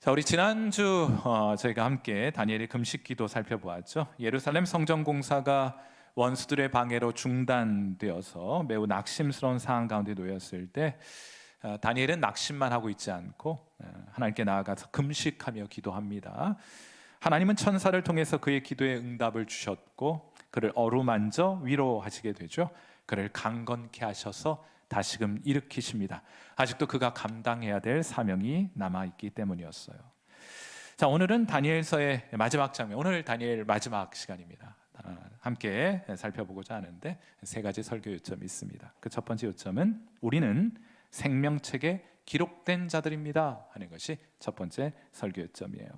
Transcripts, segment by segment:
자, 우리 지난주 저희가 함께 다니엘의 금식기도 살펴보았죠. 예루살렘 성전 공사가 원수들의 방해로 중단되어서 매우 낙심스러운 상황 가운데 놓였을 때 다니엘은 낙심만 하고 있지 않고 하나님께 나아가서 금식하며 기도합니다. 하나님은 천사를 통해서 그의 기도에 응답을 주셨고 그를 어루만져 위로하시게 되죠. 그를 강건케 하셔서 다시금 일으키십니다. 아직도 그가 감당해야 될 사명이 남아있기 때문이었어요. 자, 오늘은 다니엘서의 마지막 장면, 오늘 다니엘 마지막 시간입니다. 함께 살펴보고자 하는데 세 가지 설교 요점이 있습니다. 그 첫 번째 요점은 우리는 생명책에 기록된 자들입니다 하는 것이 첫 번째 설교 요점이에요.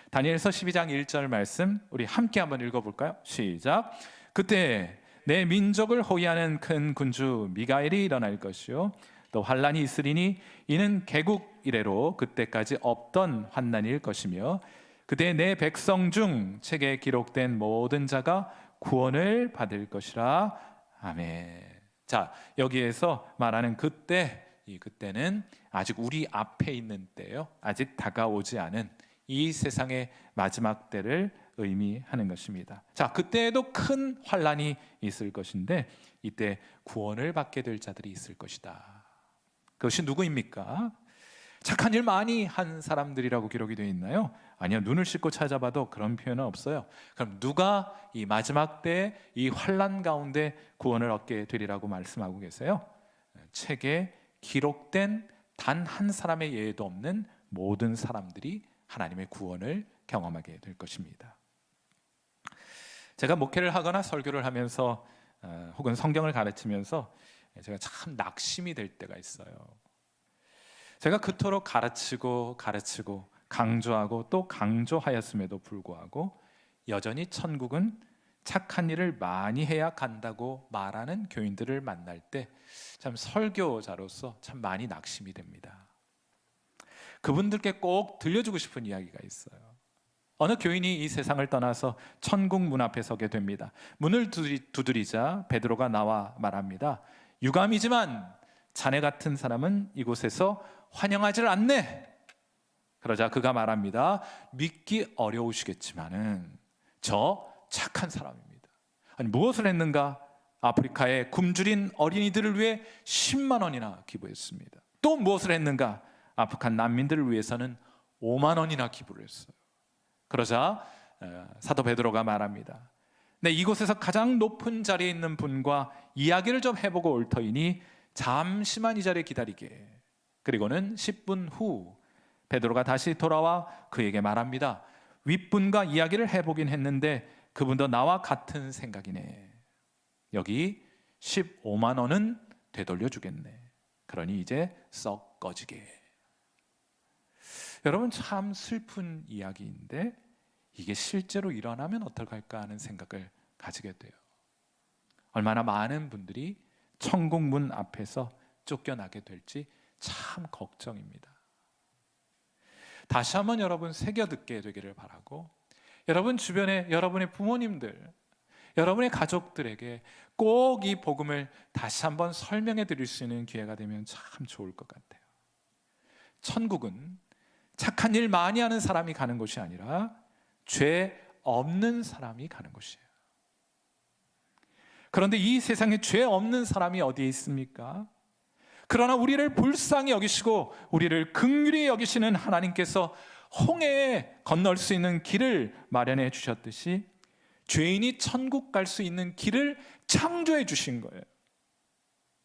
다니엘서 12장 1절 말씀 우리 함께 한번 읽어볼까요? 시작. 그때 내 민족을 호위하는 큰 군주 미가엘이 일어날 것이요 또 환난이 있으리니 이는 개국 이래로 그때까지 없던 환난일 것이며 그때 내 백성 중 책에 기록된 모든 자가 구원을 받을 것이라. 아멘. 자, 여기에서 말하는 그때, 이 그때는 아직 우리 앞에 있는 때예요. 아직 다가오지 않은 이 세상의 마지막 때를 의미하는 것입니다. 자, 그때에도 큰 환난이 있을 것인데 이때 구원을 받게 될 자들이 있을 것이다. 그것이 누구입니까? 착한 일 많이 한 사람들이라고 기록이 되어 있나요? 아니요, 눈을 씻고 찾아봐도 그런 표현은 없어요. 그럼 누가 이 마지막 때 이 환난 가운데 구원을 얻게 되리라고 말씀하고 계세요? 책에 기록된 단 한 사람의 예외도 없는 모든 사람들이 하나님의 구원을 경험하게 될 것입니다. 제가 목회를 하거나 설교를 하면서 혹은 성경을 가르치면서 제가 참 낙심이 될 때가 있어요. 제가 그토록 가르치고 강조하고 또 강조하였음에도 불구하고 여전히 천국은 착한 일을 많이 해야 간다고 말하는 교인들을 만날 때 참 설교자로서 참 많이 낙심이 됩니다. 그분들께 꼭 들려주고 싶은 이야기가 있어요. 어느 교인이 이 세상을 떠나서 천국 문 앞에 서게 됩니다. 문을 두드리자 베드로가 나와 말합니다. 유감이지만 자네 같은 사람은 이곳에서 환영하지 않네. 그러자 그가 말합니다. 믿기 어려우시겠지만은 저 착한 사람입니다. 아니, 무엇을 했는가? 아프리카의 굶주린 어린이들을 위해 10만 원이나 기부했습니다. 또 무엇을 했는가? 아프간 난민들을 위해서는 5만 원이나 기부를 했어요. 그러자 사도 베드로가 말합니다. 네, 이곳에서 가장 높은 자리에 있는 분과 이야기를 좀 해보고 올 터이니 잠시만 이 자리에 기다리게. 그리고는 10분 후 베드로가 다시 돌아와 그에게 말합니다. 윗분과 이야기를 해보긴 했는데 그분도 나와 같은 생각이네. 여기 15만 원은 되돌려 주겠네. 그러니 이제 썩 꺼지게. 여러분, 참 슬픈 이야기인데 이게 실제로 일어나면 어떡할까 하는 생각을 가지게 돼요. 얼마나 많은 분들이 천국 문 앞에서 쫓겨나게 될지 참 걱정입니다. 다시 한번 여러분 새겨 듣게 되기를 바라고, 여러분 주변에 여러분의 부모님들, 여러분의 가족들에게 꼭 이 복음을 다시 한번 설명해 드릴 수 있는 기회가 되면 참 좋을 것 같아요. 천국은 착한 일 많이 하는 사람이 가는 곳이 아니라 죄 없는 사람이 가는 곳이에요. 그런데 이 세상에 죄 없는 사람이 어디에 있습니까? 그러나 우리를 불쌍히 여기시고 우리를 긍휼히 여기시는 하나님께서 홍해에 건널 수 있는 길을 마련해 주셨듯이 죄인이 천국 갈 수 있는 길을 창조해 주신 거예요.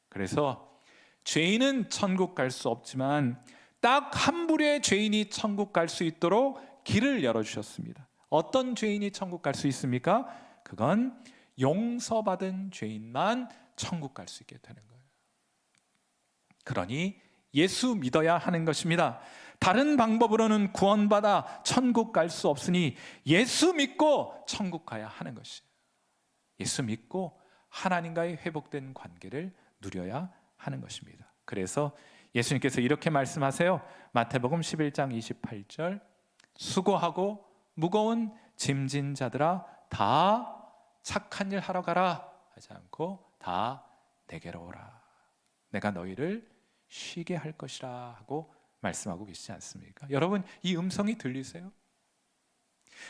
그래서 죄인은 천국 갈 수 없지만 딱 한 부류의 죄인이 천국 갈 수 있도록 길을 열어주셨습니다. 어떤 죄인이 천국 갈 수 있습니까? 그건 용서받은 죄인만 천국 갈 수 있게 되는 거예요. 그러니 예수 믿어야 하는 것입니다. 다른 방법으로는 구원받아 천국 갈 수 없으니 예수 믿고 천국 가야 하는 것이에요. 예수 믿고 하나님과의 회복된 관계를 누려야 하는 것입니다. 그래서 예수님께서 이렇게 말씀하세요. 마태복음 11장 28절 수고하고 무거운 짐진 자들아 다 착한 일 하러 가라 하지 않고 다 내게로 오라. 내가 너희를 쉬게 할 것이라 하고 말씀하고 계시지 않습니까? 여러분, 이 음성이 들리세요?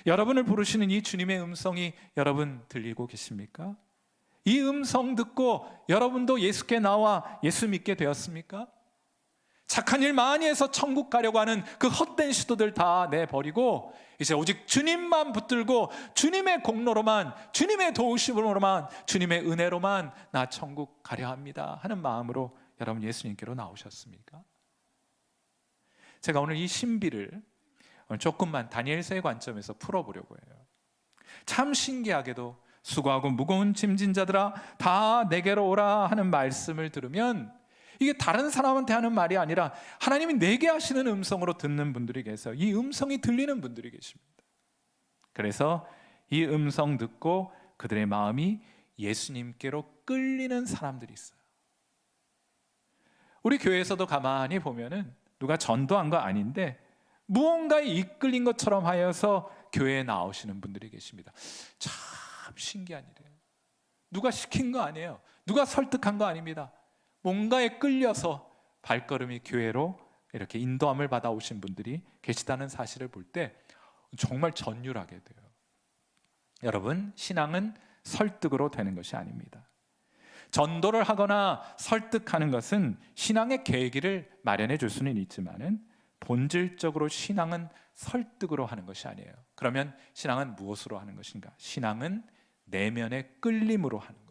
여러분을 부르시는 이 주님의 음성이 여러분 들리고 계십니까? 이 음성 듣고 여러분도 예수께 나와 예수 믿게 되었습니까? 착한 일 많이 해서 천국 가려고 하는 그 헛된 시도들 다 내버리고 이제 오직 주님만 붙들고 주님의 공로로만, 주님의 도우심으로만, 주님의 은혜로만 나 천국 가려 합니다 하는 마음으로 여러분 예수님께로 나오셨습니까? 제가 오늘 이 신비를 조금만 다니엘서의 관점에서 풀어보려고 해요. 참 신기하게도 수고하고 무거운 짐진 자들아 다 내게로 오라 하는 말씀을 들으면 이게 다른 사람한테 하는 말이 아니라 하나님이 내게 하시는 음성으로 듣는 분들이 계세요. 이 음성이 들리는 분들이 계십니다. 그래서 이 음성 듣고 그들의 마음이 예수님께로 끌리는 사람들이 있어요. 우리 교회에서도 가만히 보면은 누가 전도한 거 아닌데 무언가에 이끌린 것처럼 하여서 교회에 나오시는 분들이 계십니다. 참 신기한 일이에요. 누가 시킨 거 아니에요. 누가 설득한 거 아닙니다. 뭔가에 끌려서 발걸음이 교회로 이렇게 인도함을 받아오신 분들이 계시다는 사실을 볼 때 정말 전율하게 돼요. 여러분, 신앙은 설득으로 되는 것이 아닙니다. 전도를 하거나 설득하는 것은 신앙의 계기를 마련해 줄 수는 있지만은 본질적으로 신앙은 설득으로 하는 것이 아니에요. 그러면 신앙은 무엇으로 하는 것인가? 신앙은 내면의 끌림으로 하는 거예요.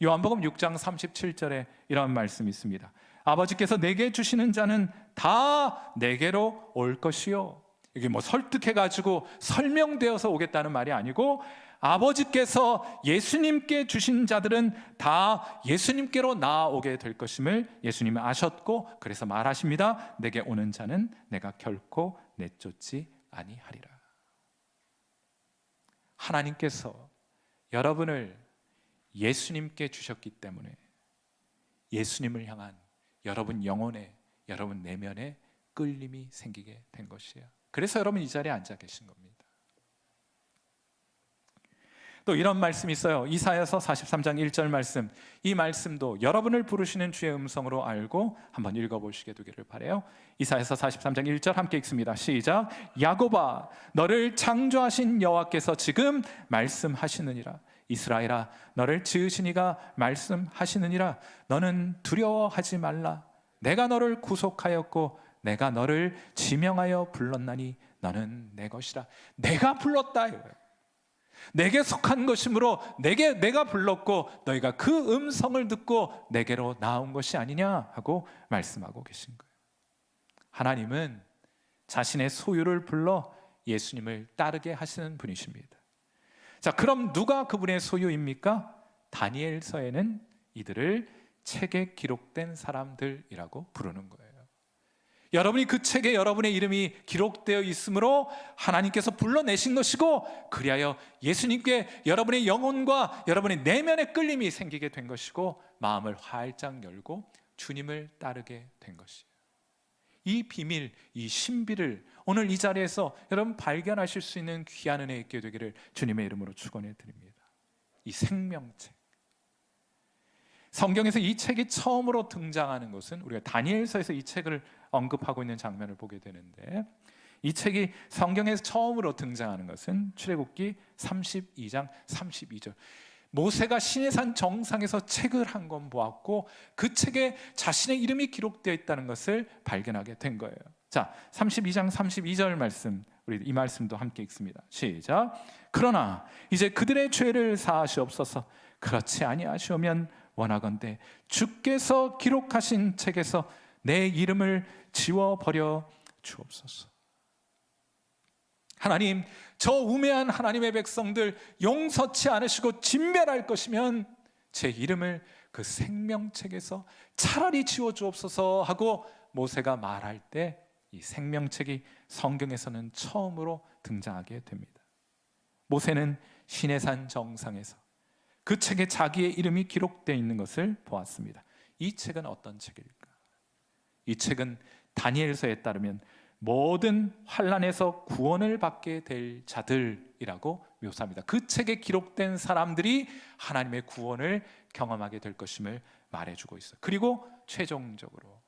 요한복음 6장 37절에 이런 말씀이 있습니다. 아버지께서 내게 주시는 자는 다 내게로 올 것이요. 이게 뭐 설득해가지고 설명되어서 오겠다는 말이 아니고 아버지께서 예수님께 주신 자들은 다 예수님께로 나아오게 될 것임을 예수님은 아셨고 그래서 말하십니다. 내게 오는 자는 내가 결코 내쫓지 아니하리라. 하나님께서 여러분을 예수님께 주셨기 때문에 예수님을 향한 여러분 영혼에, 여러분 내면에 끌림이 생기게 된 것이에요. 그래서 여러분 이 자리에 앉아 계신 겁니다. 또 이런 말씀이 있어요. 이사야서 43장 1절 말씀. 이 말씀도 여러분을 부르시는 주의 음성으로 알고 한번 읽어보시게 되기를 바라요. 이사야서 43장 1절 함께 읽습니다. 시작. 야곱아 너를 창조하신 여호와께서 지금 말씀하시느니라. 이스라엘아 너를 지으신 이가 말씀하시느니라. 너는 두려워하지 말라. 내가 너를 구속하였고 내가 너를 지명하여 불렀나니 너는 내 것이라. 내가 불렀다. 내게 속한 것이므로 내가 불렀고 너희가 그 음성을 듣고 내게로 나온 것이 아니냐 하고 말씀하고 계신 거예요. 하나님은 자신의 소유를 불러 예수님을 따르게 하시는 분이십니다. 자, 그럼 누가 그분의 소유입니까? 다니엘서에는 이들을 책에 기록된 사람들이라고 부르는 거예요. 여러분이 그 책에 여러분의 이름이 기록되어 있으므로 하나님께서 불러내신 것이고 그리하여 예수님께 여러분의 영혼과 여러분의 내면의 끌림이 생기게 된 것이고 마음을 활짝 열고 주님을 따르게 된 것이에요. 이 비밀, 이 신비를 오늘 이 자리에서 여러분 발견하실 수 있는 귀한 은혜 있게 되기를 주님의 이름으로 축원해 드립니다. 이 생명책, 성경에서 이 책이 처음으로 등장하는 것은 우리가 다니엘서에서 이 책을 언급하고 있는 장면을 보게 되는데 이 책이 성경에서 처음으로 등장하는 것은 출애굽기 32장 32절. 모세가 시내산 정상에서 책을 한 권 보았고 그 책에 자신의 이름이 기록되어 있다는 것을 발견하게 된 거예요. 자, 32장 32절 말씀, 우리 이 말씀도 함께 읽습니다. 시작. 그러나 이제 그들의 죄를 사하시옵소서. 그렇지 아니하시오면 원하건대 주께서 기록하신 책에서 내 이름을 지워버려 주옵소서. 하나님, 저 우매한 하나님의 백성들 용서치 않으시고 진멸할 것이면 제 이름을 그 생명책에서 차라리 지워 주옵소서 하고 모세가 말할 때 이 생명책이 성경에서는 처음으로 등장하게 됩니다. 모세는 시내산 정상에서 그 책에 자기의 이름이 기록되어 있는 것을 보았습니다. 이 책은 어떤 책일까? 이 책은 다니엘서에 따르면 모든 환난에서 구원을 받게 될 자들이라고 묘사합니다. 그 책에 기록된 사람들이 하나님의 구원을 경험하게 될 것임을 말해주고 있어요. 그리고 최종적으로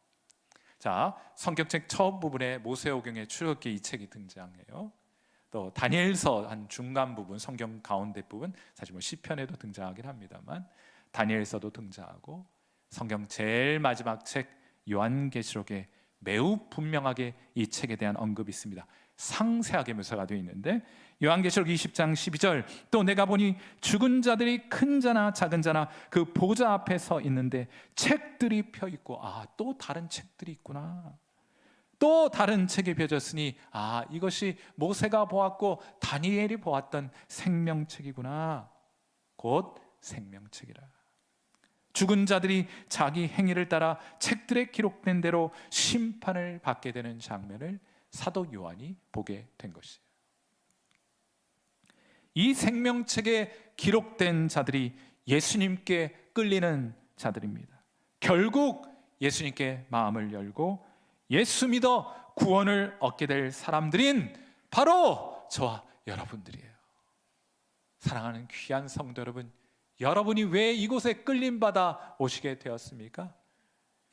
자, 성경책 첫 부분에 모세오경의 출애굽기 이 책이 등장해요. 또 다니엘서 한 중간 부분, 성경 가운데 부분, 사실 뭐 시편에도 등장하긴 합니다만 다니엘서도 등장하고 성경 제일 마지막 책 요한계시록에 매우 분명하게 이 책에 대한 언급이 있습니다. 상세하게 묘사가 되어 있는데 요한계시록 20장 12절, 또 내가 보니 죽은 자들이 큰 자나 작은 자나 그 보좌 앞에 서 있는데 책들이 펴 있고, 또 다른 책들이 있구나. 또 다른 책이 펴졌으니 이것이 모세가 보았고 다니엘이 보았던 생명책이구나. 곧 생명책이라. 죽은 자들이 자기 행위를 따라 책들에 기록된 대로 심판을 받게 되는 장면을 사도 요한이 보게 된 것이에요. 이 생명책에 기록된 자들이 예수님께 끌리는 자들입니다. 결국 예수님께 마음을 열고 예수 믿어 구원을 얻게 될 사람들인 바로 저와 여러분들이에요. 사랑하는 귀한 성도 여러분, 여러분이 왜 이곳에 끌림받아 오시게 되었습니까?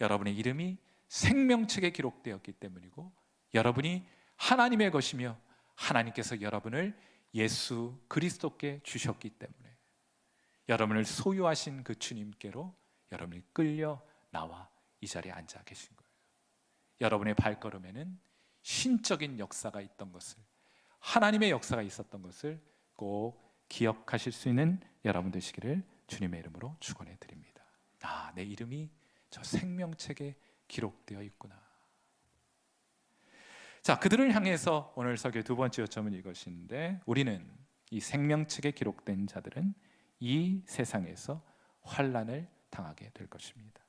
여러분의 이름이 생명책에 기록되었기 때문이고, 여러분이 하나님의 것이며 하나님께서 여러분을 예수 그리스도께 주셨기 때문에 여러분을 소유하신 그 주님께로 여러분이 끌려 나와 이 자리에 앉아 계신 거예요. 여러분의 발걸음에는 신적인 역사가 있던 것을, 하나님의 역사가 있었던 것을 꼭 기억하실 수 있는 여러분 되시기를 주님의 이름으로 축원해 드립니다. 내 이름이 저 생명책에 기록되어 있구나. 자, 그들을 향해서 오늘 설교의 두 번째 요점은 이것인데, 우리는 이 생명책에 기록된 자들은 이 세상에서 환난을 당하게 될 것입니다.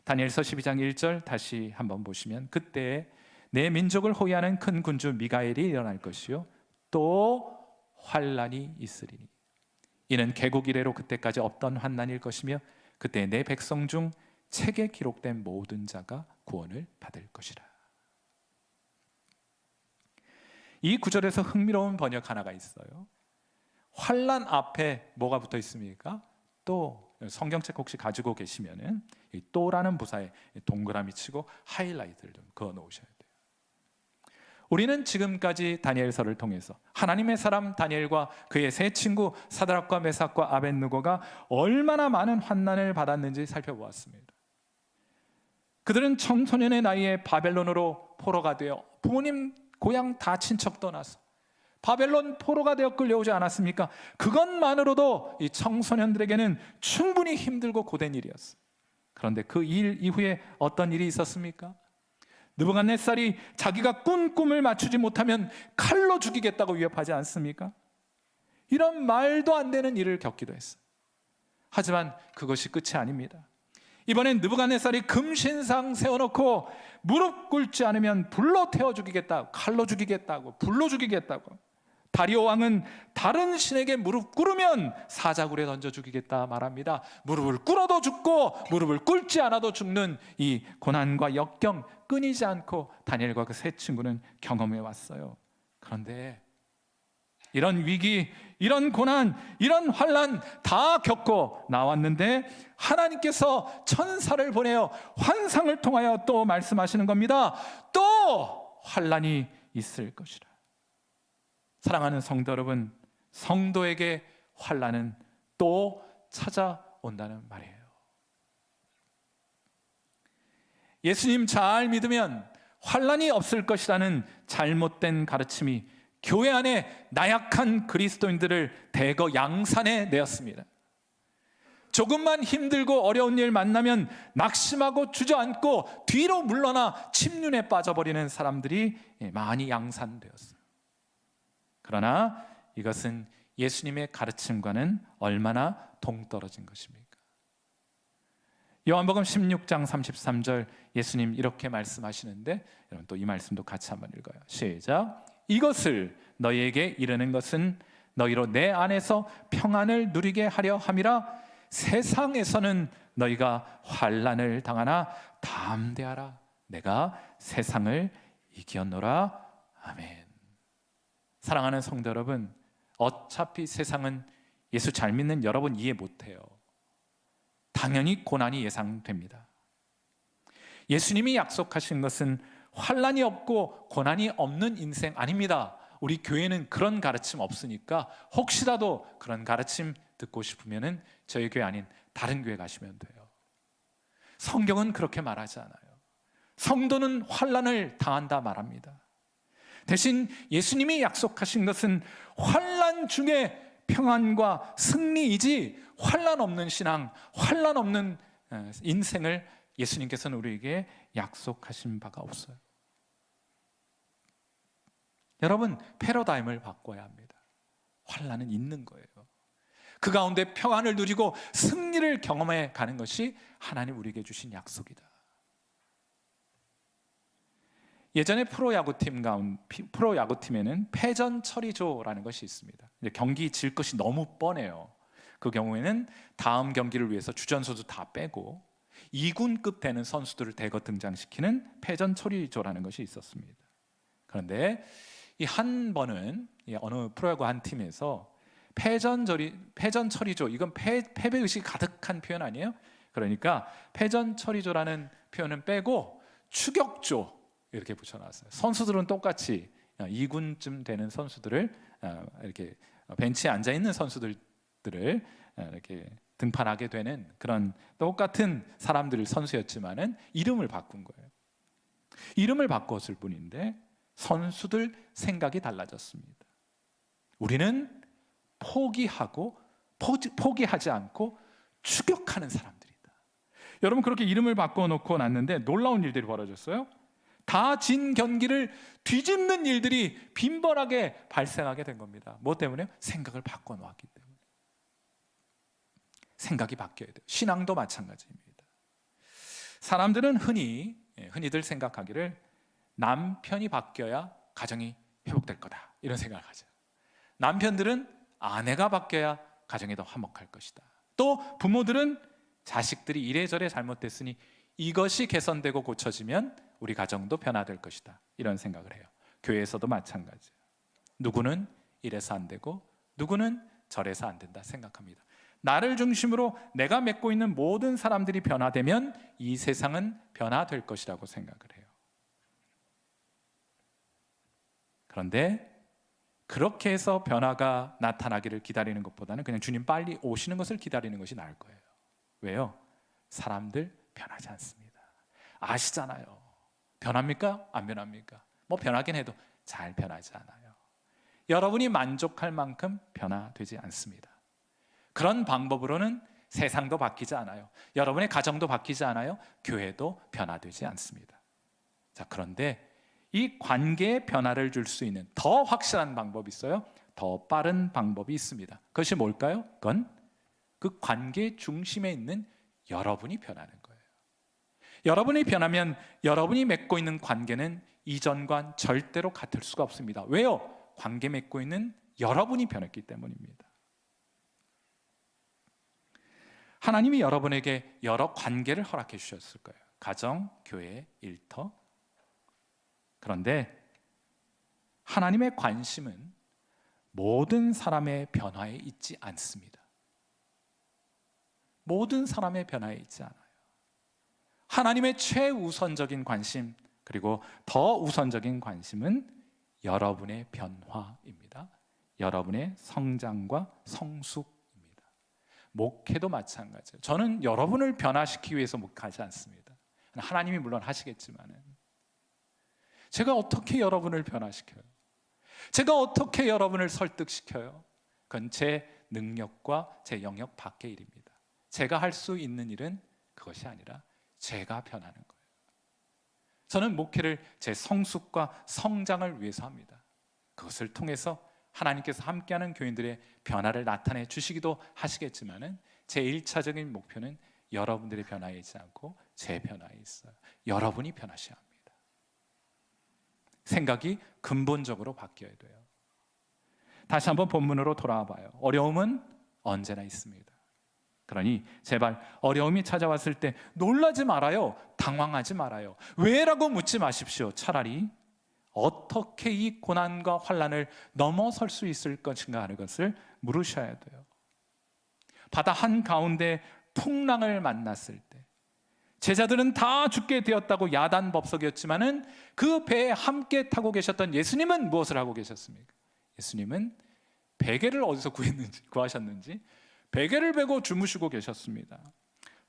다니엘서 12장 1절 다시 한번 보시면, 그때 내 민족을 호위하는 큰 군주 미가엘이 일어날 것이요 또 환난이 있으리니 이는 개국 이래로 그때까지 없던 환난일 것이며 그때 내 백성 중 책에 기록된 모든 자가 구원을 받을 것이라. 이 구절에서 흥미로운 번역 하나가 있어요. 환난 앞에 뭐가 붙어 있습니까? 또, 성경책 혹시 가지고 계시면은 이 또라는 부사에 동그라미 치고 하이라이트를 좀 그어 놓으셔야 돼요. 우리는 지금까지 다니엘서를 통해서 하나님의 사람 다니엘과 그의 세 친구 사드락과 메삭과 아벳느고가 얼마나 많은 환난을 받았는지 살펴보았습니다. 그들은 청소년의 나이에 바벨론으로 포로가 되어 부모님 고향 다 친척 떠나서 바벨론 포로가 되어 끌려오지 않았습니까? 그것만으로도 이 청소년들에게는 충분히 힘들고 고된 일이었어요. 그런데 그 일 이후에 어떤 일이 있었습니까? 느부갓네살이 자기가 꾼 꿈을 맞추지 못하면 칼로 죽이겠다고 위협하지 않습니까? 이런 말도 안 되는 일을 겪기도 했어요. 하지만 그것이 끝이 아닙니다. 이번엔 느부갓네살이 금신상 세워놓고 무릎 꿇지 않으면 불로 태워 죽이겠다, 칼로 죽이겠다고, 불로 죽이겠다고. 다리오 왕은 다른 신에게 무릎 꿇으면 사자굴에 던져 죽이겠다 말합니다. 무릎을 꿇어도 죽고 무릎을 꿇지 않아도 죽는 이 고난과 역경 끊이지 않고 다니엘과 그 세 친구는 경험해 왔어요. 그런데 이런 위기, 이런 고난, 이런 환난 다 겪고 나왔는데 하나님께서 천사를 보내어 환상을 통하여 또 말씀하시는 겁니다. 또 환난이 있을 것이라. 사랑하는 성도 여러분, 성도에게 환난은 또 찾아온다는 말이에요. 예수님 잘 믿으면 환난이 없을 것이라는 잘못된 가르침이 교회 안에 나약한 그리스도인들을 대거 양산해 내었습니다. 조금만 힘들고 어려운 일 만나면 낙심하고 주저앉고 뒤로 물러나 침륜에 빠져버리는 사람들이 많이 양산되었어요. 그러나 이것은 예수님의 가르침과는 얼마나 동떨어진 것입니까? 요한복음 16장 33절 예수님 이렇게 말씀하시는데, 여러분 또 이 말씀도 같이 한번 읽어요. 시작. 이것을 너희에게 이르는 것은 너희로 내 안에서 평안을 누리게 하려 함이라. 세상에서는 너희가 환난을 당하나 담대하라. 내가 세상을 이겼노라. 아멘. 사랑하는 성도 여러분, 어차피 세상은 예수 잘 믿는 여러분 이해 못해요. 당연히 고난이 예상됩니다. 예수님이 약속하신 것은 환난이 없고 고난이 없는 인생 아닙니다. 우리 교회는 그런 가르침 없으니까 혹시라도 그런 가르침 듣고 싶으면 저희 교회 아닌 다른 교회 가시면 돼요. 성경은 그렇게 말하지 않아요. 성도는 환난을 당한다 말합니다. 대신 예수님이 약속하신 것은 환난 중에 평안과 승리이지 환난 없는 신앙, 환난 없는 인생을 예수님께서는 우리에게 약속하신 바가 없어요. 여러분, 패러다임을 바꿔야 합니다. 환난은 있는 거예요. 그 가운데 평안을 누리고 승리를 경험해 가는 것이 하나님 우리에게 주신 약속이다. 예전에 프로야구팀에는 패전 처리조라는 것이 있습니다. 경기 질 것이 너무 뻔해요. 그 경우에는 다음 경기를 위해서 주전 선수 다 빼고 2군급 되는 선수들을 대거 등장시키는 패전 처리조라는 것이 있었습니다. 그런데 이 한 번은 어느 프로야구 한 팀에서 패전 처리조, 이건 패배 의식이 가득한 표현 아니에요? 그러니까 패전 처리조라는 표현은 빼고 추격조 이렇게 붙여놨어요. 선수들은 똑같이 2군쯤 되는 선수들을 이렇게 벤치에 앉아 있는 선수들을 이렇게 등판하게 되는 그런 똑같은 사람들 선수였지만은 이름을 바꾼 거예요. 이름을 바꿨을 뿐인데 선수들 생각이 달라졌습니다. 우리는 포기하지 않고 추격하는 사람들이다. 여러분, 그렇게 이름을 바꿔놓고 났는데 놀라운 일들이 벌어졌어요. 다 진 경기를 뒤집는 일들이 빈번하게 발생하게 된 겁니다. 뭐 때문에요? 생각을 바꿔놓았기 때문에. 생각이 바뀌어야 돼요. 신앙도 마찬가지입니다. 사람들은 흔히들 생각하기를 남편이 바뀌어야 가정이 회복될 거다, 이런 생각을 하죠. 남편들은 아내가 바뀌어야 가정이 더 화목할 것이다. 또 부모들은 자식들이 이래저래 잘못됐으니 이것이 개선되고 고쳐지면 우리 가정도 변화될 것이다, 이런 생각을 해요. 교회에서도 마찬가지예요. 누구는 이래서 안 되고 누구는 저래서 안 된다 생각합니다. 나를 중심으로 내가 맺고 있는 모든 사람들이 변화되면 이 세상은 변화될 것이라고 생각을 해요. 그런데 그렇게 해서 변화가 나타나기를 기다리는 것보다는 그냥 주님 빨리 오시는 것을 기다리는 것이 나을 거예요. 왜요? 사람들 변하지 않습니다. 아시잖아요. 변합니까? 안 변합니까? 뭐 변하긴 해도 잘 변하지 않아요. 여러분이 만족할 만큼 변화되지 않습니다. 그런 방법으로는 세상도 바뀌지 않아요. 여러분의 가정도 바뀌지 않아요. 교회도 변화되지 않습니다. 자, 그런데 이 관계의 변화를 줄 수 있는 더 확실한 방법이 있어요. 더 빠른 방법이 있습니다. 그것이 뭘까요? 그건 그 관계 중심에 있는 여러분이 변하는 거예요. 여러분이 변하면 여러분이 맺고 있는 관계는 이전과 절대로 같을 수가 없습니다. 왜요? 관계 맺고 있는 여러분이 변했기 때문입니다. 하나님이 여러분에게 여러 관계를 허락해 주셨을 거예요. 가정, 교회, 일터. 그런데 하나님의 관심은 모든 사람의 변화에 있지 않습니다. 모든 사람의 변화에 있지 않아요. 하나님의 최우선적인 관심, 그리고 더 우선적인 관심은 여러분의 변화입니다. 여러분의 성장과 성숙입니다. 목회도 마찬가지예요. 저는 여러분을 변화시키기 위해서 목회하지 않습니다. 하나님이 물론 하시겠지만은 제가 어떻게 여러분을 변화시켜요? 제가 어떻게 여러분을 설득시켜요? 그건 제 능력과 제 영역 밖의 일입니다. 제가 할 수 있는 일은 그것이 아니라 제가 변하는 거예요. 저는 목회를 제 성숙과 성장을 위해서 합니다. 그것을 통해서 하나님께서 함께하는 교인들의 변화를 나타내 주시기도 하시겠지만은 제 1차적인 목표는 여러분들의 변화에 있지 않고 제 변화에 있어요. 여러분이 변하셔야 합니다. 생각이 근본적으로 바뀌어야 돼요. 다시 한번 본문으로 돌아와 봐요. 어려움은 언제나 있습니다. 그러니 제발 어려움이 찾아왔을 때 놀라지 말아요. 당황하지 말아요. 왜라고 묻지 마십시오. 차라리 어떻게 이 고난과 환난을 넘어설 수 있을 것인가 하는 것을 물으셔야 돼요. 바다 한가운데 풍랑을 만났을 때 제자들은 다 죽게 되었다고 야단법석이었지만은 그 배에 함께 타고 계셨던 예수님은 무엇을 하고 계셨습니까? 예수님은 베개를 어디서 구하셨는지 베개를 베고 주무시고 계셨습니다.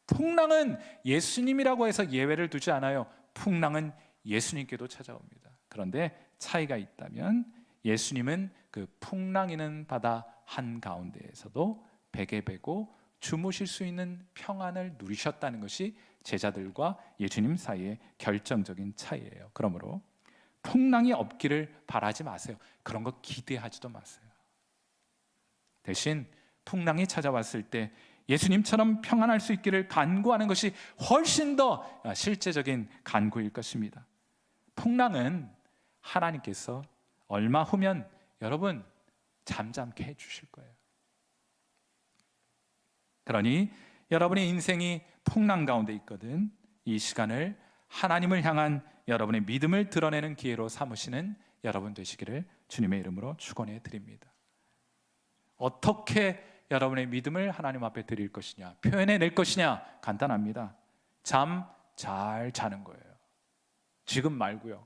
풍랑은 예수님이라고 해서 예외를 두지 않아요. 풍랑은 예수님께도 찾아옵니다. 그런데 차이가 있다면 예수님은 그 풍랑이는 바다 한가운데에서도 베개 베고 주무실 수 있는 평안을 누리셨다는 것이 제자들과 예수님 사이의 결정적인 차이예요. 그러므로 풍랑이 없기를 바라지 마세요. 그런 거 기대하지도 마세요. 대신 풍랑이 찾아왔을 때 예수님처럼 평안할 수 있기를 간구하는 것이 훨씬 더 실제적인 간구일 것입니다. 풍랑은 하나님께서 얼마 후면 여러분 잠잠케 해주실 거예요. 그러니 여러분의 인생이 풍랑 가운데 있거든 이 시간을 하나님을 향한 여러분의 믿음을 드러내는 기회로 삼으시는 여러분 되시기를 주님의 이름으로 축원해 드립니다. 어떻게 여러분의 믿음을 하나님 앞에 드릴 것이냐, 표현해낼 것이냐 간단합니다. 잠 잘 자는 거예요. 지금 말고요.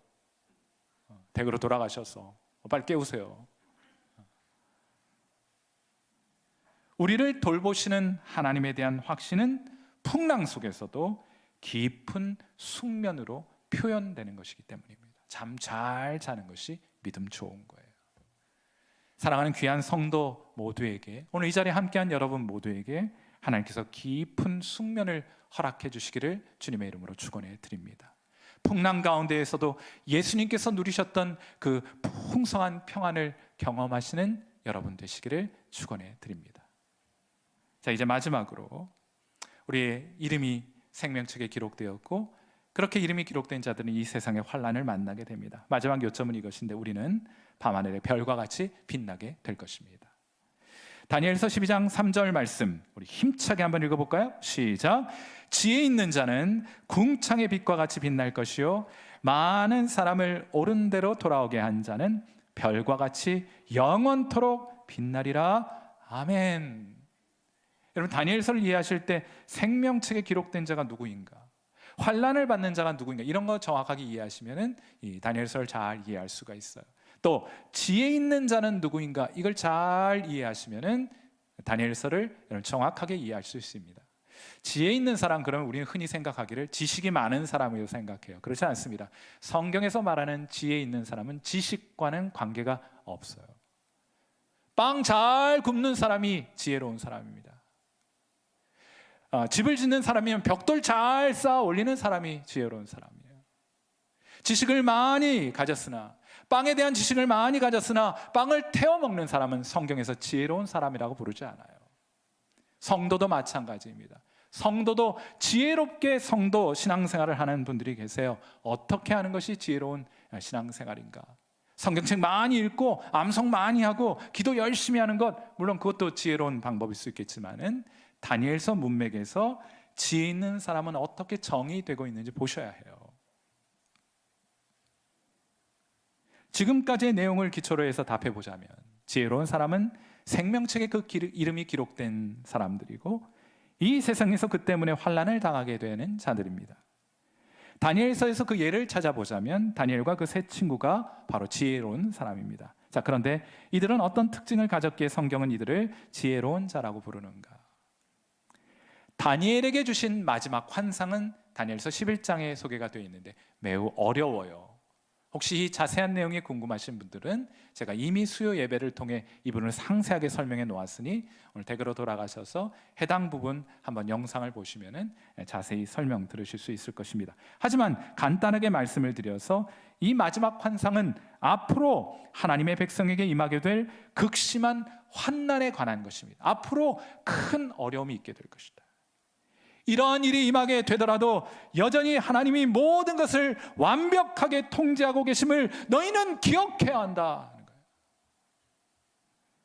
댁으로 돌아가셔서 빨리 깨우세요. 우리를 돌보시는 하나님에 대한 확신은 풍랑 속에서도 깊은 숙면으로 표현되는 것이기 때문입니다. 잠 잘 자는 것이 믿음 좋은 거예요. 사랑하는 귀한 성도 모두에게, 오늘 이 자리에 함께한 여러분 모두에게 하나님께서 깊은 숙면을 허락해 주시기를 주님의 이름으로 축원해 드립니다. 풍랑 가운데에서도 예수님께서 누리셨던 그 풍성한 평안을 경험하시는 여러분 되시기를 축원해 드립니다. 자, 이제 마지막으로 우리의 이름이 생명책에 기록되었고 그렇게 이름이 기록된 자들은 이 세상의 환난을 만나게 됩니다. 마지막 요점은 이것인데 우리는 밤하늘의 별과 같이 빛나게 될 것입니다. 다니엘서 12장 3절 말씀 우리 힘차게 한번 읽어볼까요? 시작. 지혜 있는 자는 궁창의 빛과 같이 빛날 것이요 많은 사람을 옳은 대로 돌아오게 한 자는 별과 같이 영원토록 빛나리라. 아멘. 여러분 다니엘서를 이해하실 때 생명책에 기록된 자가 누구인가, 환난을 받는 자가 누구인가 이런 거 정확하게 이해하시면은 이 다니엘서를 잘 이해할 수가 있어요. 또 지혜 있는 자는 누구인가 이걸 잘 이해하시면은 다니엘서를 여러분 정확하게 이해할 수 있습니다. 지혜 있는 사람 그러면 우리는 흔히 생각하기를 지식이 많은 사람이라고 생각해요. 그렇지 않습니다. 성경에서 말하는 지혜 있는 사람은 지식과는 관계가 없어요. 빵 잘 굽는 사람이 지혜로운 사람입니다. 집을 짓는 사람이면 벽돌 잘 쌓아 올리는 사람이 지혜로운 사람이에요. 지식을 많이 가졌으나 빵에 대한 지식을 많이 가졌으나 빵을 태워 먹는 사람은 성경에서 지혜로운 사람이라고 부르지 않아요. 성도도 마찬가지입니다. 성도도 지혜롭게 성도 신앙생활을 하는 분들이 계세요. 어떻게 하는 것이 지혜로운 신앙생활인가? 성경책 많이 읽고 암송 많이 하고 기도 열심히 하는 것 물론 그것도 지혜로운 방법일 수 있겠지만은 다니엘서 문맥에서 지혜 있는 사람은 어떻게 정의되고 있는지 보셔야 해요. 지금까지의 내용을 기초로 해서 답해보자면 지혜로운 사람은 생명책에 그 이름이 기록된 사람들이고 이 세상에서 그 때문에 환난을 당하게 되는 자들입니다. 다니엘서에서 그 예를 찾아보자면 다니엘과 그 세 친구가 바로 지혜로운 사람입니다. 자, 그런데 이들은 어떤 특징을 가졌기에 성경은 이들을 지혜로운 자라고 부르는가? 다니엘에게 주신 마지막 환상은 다니엘서 11장에 소개가 되어 있는데 매우 어려워요. 혹시 이 자세한 내용이 궁금하신 분들은 제가 이미 수요 예배를 통해 이 부분을 상세하게 설명해 놓았으니 오늘 댁으로 돌아가셔서 해당 부분 한번 영상을 보시면 자세히 설명 들으실 수 있을 것입니다. 하지만 간단하게 말씀을 드려서 이 마지막 환상은 앞으로 하나님의 백성에게 임하게 될 극심한 환난에 관한 것입니다. 앞으로 큰 어려움이 있게 될 것이다. 이러한 일이 임하게 되더라도 여전히 하나님이 모든 것을 완벽하게 통제하고 계심을 너희는 기억해야 한다.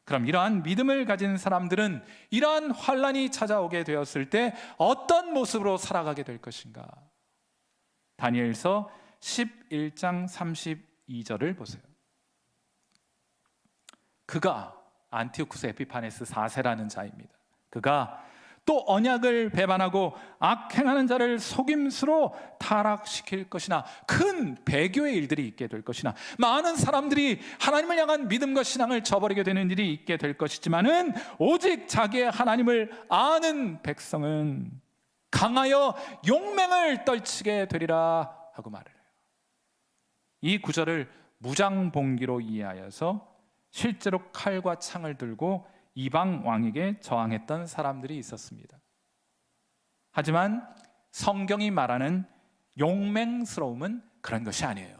그럼 이러한 믿음을 가진 사람들은 이러한 환난이 찾아오게 되었을 때 어떤 모습으로 살아가게 될 것인가? 다니엘서 11장 32절을 보세요. 그가 안티오쿠스 에피파네스 4세라는 자입니다. 그가 또 언약을 배반하고 악행하는 자를 속임수로 타락시킬 것이나 큰 배교의 일들이 있게 될 것이나 많은 사람들이 하나님을 향한 믿음과 신앙을 저버리게 되는 일이 있게 될 것이지만은 오직 자기의 하나님을 아는 백성은 강하여 용맹을 떨치게 되리라 하고 말을 해요. 이 구절을 무장봉기로 이해하여서 실제로 칼과 창을 들고 이방 왕에게 저항했던 사람들이 있었습니다. 하지만 성경이 말하는 용맹스러움은 그런 것이 아니에요.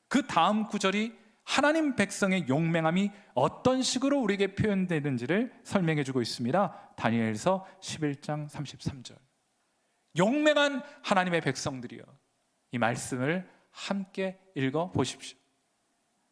그 다음 구절이 하나님 백성의 용맹함이 어떤 식으로 우리에게 표현되는지를 설명해 주고 있습니다. 다니엘서 11장 33절. 용맹한 하나님의 백성들이여, 이 말씀을 함께 읽어 보십시오.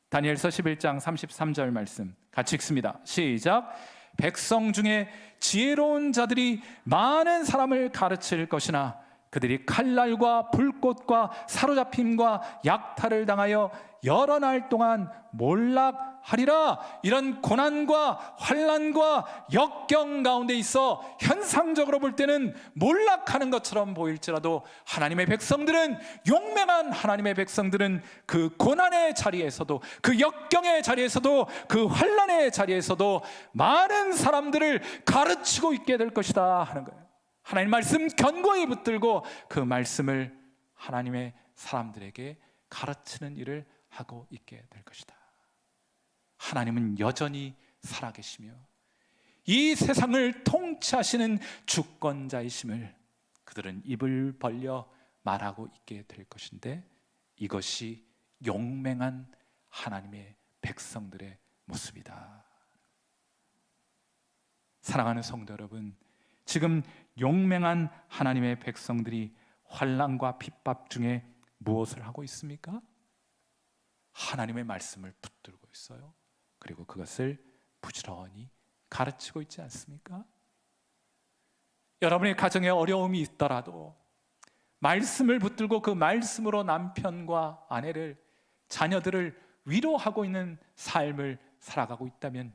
다니엘서 11장 33절 말씀 같이 읽습니다. 시작. 백성 중에 지혜로운 자들이 많은 사람을 가르칠 것이나 그들이 칼날과 불꽃과 사로잡힘과 약탈을 당하여 여러 날 동안 몰락하리라. 이런 고난과 환난과 역경 가운데 있어 현상적으로 볼 때는 몰락하는 것처럼 보일지라도 하나님의 백성들은, 용맹한 하나님의 백성들은 그 고난의 자리에서도, 그 역경의 자리에서도, 그 환난의 자리에서도 많은 사람들을 가르치고 있게 될 것이다 하는 거예요. 하나님 말씀 견고히 붙들고 그 말씀을 하나님의 사람들에게 가르치는 일을 하고 있게 될 것이다. 하나님은 여전히 살아계시며 이 세상을 통치하시는 주권자이심을 그들은 입을 벌려 말하고 있게 될 것인데, 이것이 용맹한 하나님의 백성들의 모습이다. 사랑하는 성도 여러분, 지금 용맹한 하나님의 백성들이 환난과 핍박 중에 무엇을 하고 있습니까? 하나님의 말씀을 붙들고 있어요. 그리고 그것을 부지런히 가르치고 있지 않습니까? 여러분의 가정에 어려움이 있더라도 말씀을 붙들고 그 말씀으로 남편과 아내를, 자녀들을 위로하고 있는 삶을 살아가고 있다면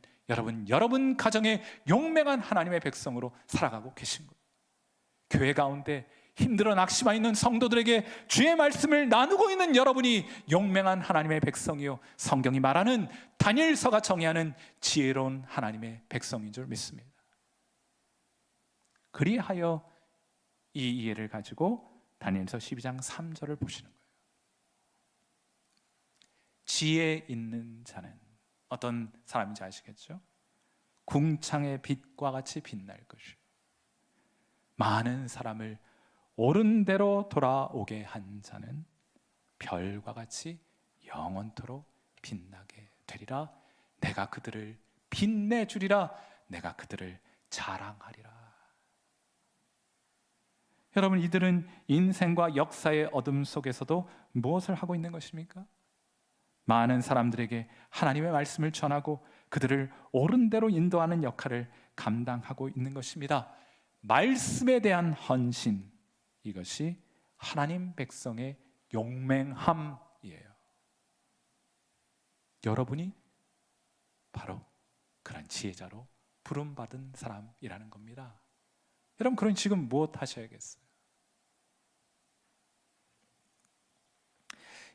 여러분 가정에 용맹한 하나님의 백성으로 살아가고 계신 거예요. 교회 가운데 힘들어 낙심하 있는 성도들에게 주의 말씀을 나누고 있는 여러분이 용맹한 하나님의 백성이요, 성경이 말하는 다니엘서가 정의하는 지혜로운 하나님의 백성인 줄 믿습니다. 그리하여 이 이해를 가지고 다니엘서 12장 3절을 보시는 거예요. 지혜 있는 자는 어떤 사람인지 아시겠죠? 궁창의 빛과 같이 빛날 것이요, 많은 사람을 옳은 대로 돌아오게 한 자는 별과 같이 영원토록 빛나게 되리라. 내가 그들을 빛내주리라. 내가 그들을 자랑하리라. 여러분, 이들은 인생과 역사의 어둠 속에서도 무엇을 하고 있는 것입니까? 많은 사람들에게 하나님의 말씀을 전하고 그들을 옳은 대로 인도하는 역할을 감당하고 있는 것입니다. 말씀에 대한 헌신, 이것이 하나님 백성의 용맹함이에요. 여러분이 바로 그런 지혜자로 부름받은 사람이라는 겁니다. 여러분, 그럼 지금 무엇 하셔야겠어요?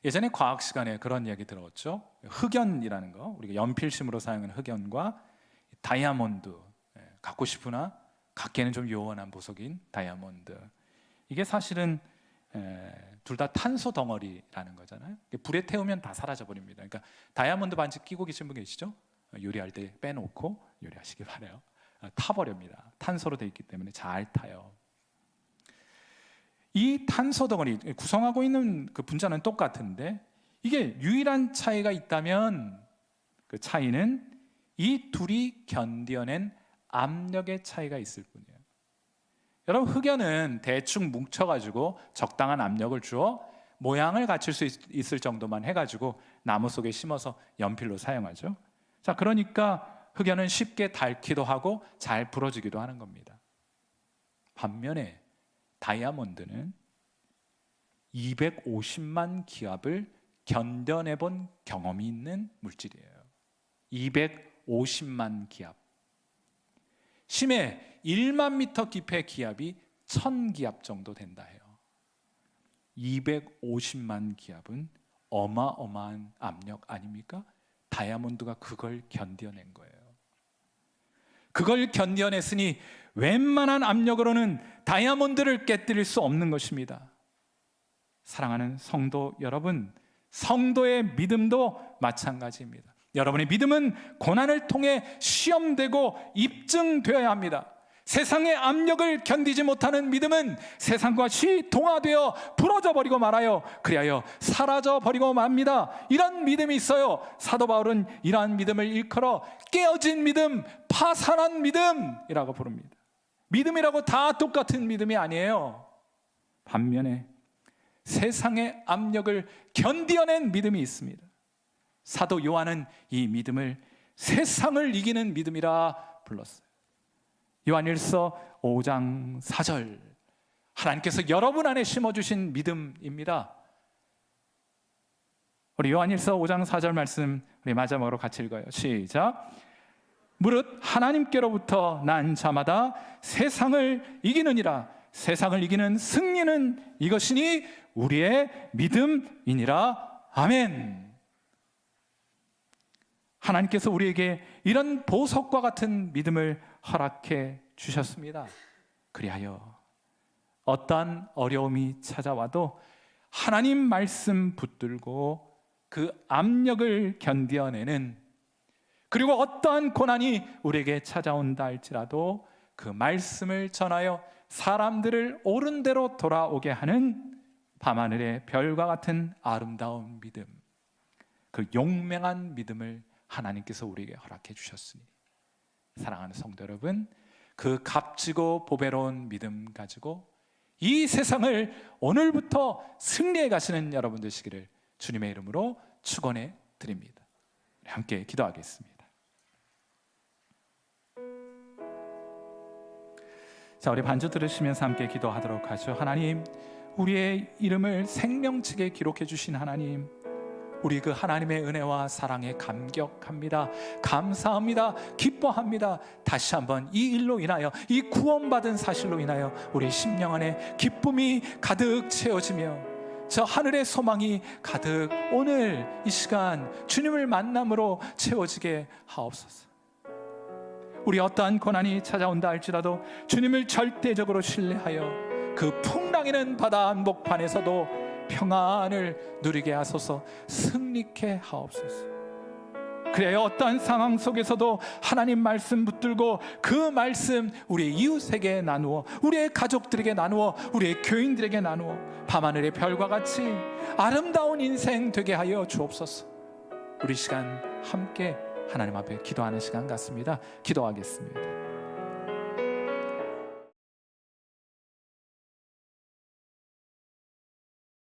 예전에 과학 시간에 그런 이야기 들었죠. 흑연이라는 거, 우리가 연필심으로 사용하는 흑연과 다이아몬드, 갖고 싶으나 갖기에는 좀 요원한 보석인 다이아몬드, 이게 사실은 둘 다 탄소 덩어리라는 거잖아요. 불에 태우면 다 사라져 버립니다. 그러니까 다이아몬드 반지 끼고 계신 분 계시죠? 요리할 때 빼놓고 요리하시기 바라요. 타버립니다. 탄소로 되어 있기 때문에 잘 타요. 이 탄소 덩어리 구성하고 있는 그 분자는 똑같은데, 이게 유일한 차이가 있다면 그 차이는 이 둘이 견뎌낸 압력의 차이가 있을 뿐이에요. 여러분, 흑연은 대충 뭉쳐가지고 적당한 압력을 주어 모양을 갖출 수 있을 정도만 해가지고 나무 속에 심어서 연필로 사용하죠. 자, 그러니까 흑연은 쉽게 닳기도 하고 잘 부러지기도 하는 겁니다. 반면에 다이아몬드는 250만 기압을 견뎌내본 경험이 있는 물질이에요. 250만 기압. 심해 1만 미터 깊이의 기압이 1000기압 정도 된다 해요. 250만 기압은 어마어마한 압력 아닙니까? 다이아몬드가 그걸 견뎌낸 거예요. 그걸 견뎌냈으니 웬만한 압력으로는 다이아몬드를 깨뜨릴 수 없는 것입니다. 사랑하는 성도 여러분, 성도의 믿음도 마찬가지입니다. 여러분의 믿음은 고난을 통해 시험되고 입증되어야 합니다. 세상의 압력을 견디지 못하는 믿음은 세상과 동화되어 부러져 버리고 말아요. 그리하여 사라져 버리고 맙니다. 이런 믿음이 있어요. 사도 바울은 이러한 믿음을 일컬어 깨어진 믿음, 파산한 믿음이라고 부릅니다. 믿음이라고 다 똑같은 믿음이 아니에요. 반면에 세상의 압력을 견디어낸 믿음이 있습니다. 사도 요한은 이 믿음을 세상을 이기는 믿음이라 불렀어요. 요한일서 5장 4절, 하나님께서 여러분 안에 심어주신 믿음입니다. 우리 요한일서 5장 4절 말씀 우리 마지막으로 같이 읽어요. 시작. 무릇 하나님께로부터 난 자마다 세상을 이기느니라. 세상을 이기는 승리는 이것이니 우리의 믿음이니라. 아멘. 하나님께서 우리에게 이런 보석과 같은 믿음을 허락해 주셨습니다. 그리하여 어떠한 어려움이 찾아와도 하나님 말씀 붙들고 그 압력을 견뎌내는, 그리고 어떠한 고난이 우리에게 찾아온다 할지라도 그 말씀을 전하여 사람들을 옳은 대로 돌아오게 하는 밤하늘의 별과 같은 아름다운 믿음, 그 용맹한 믿음을 하나님께서 우리에게 허락해 주셨으니, 사랑하는 성도 여러분, 그 값지고 보배로운 믿음 가지고 이 세상을 오늘부터 승리해 가시는 여러분 되시기를 주님의 이름으로 축원해 드립니다. 함께 기도하겠습니다. 자, 우리 반주 들으시면서 함께 기도하도록 하죠. 하나님, 우리의 이름을 생명책에 기록해 주신 하나님, 우리 그 하나님의 은혜와 사랑에 감격합니다. 감사합니다. 기뻐합니다. 다시 한번 이 일로 인하여, 이 구원받은 사실로 인하여 우리 심령 안에 기쁨이 가득 채워지며 저 하늘의 소망이 가득 오늘 이 시간 주님을 만남으로 채워지게 하옵소서. 우리 어떠한 고난이 찾아온다 할지라도 주님을 절대적으로 신뢰하여 그 풍랑이는 바다 한복판에서도 평안을 누리게 하소서. 승리케 하옵소서. 그래야 어떠한 상황 속에서도 하나님 말씀 붙들고 그 말씀 우리의 이웃에게 나누어, 우리의 가족들에게 나누어, 우리의 교인들에게 나누어 밤하늘의 별과 같이 아름다운 인생 되게 하여 주옵소서. 우리 시간 함께 하나님 앞에 기도하는 시간 같습니다. 기도하겠습니다.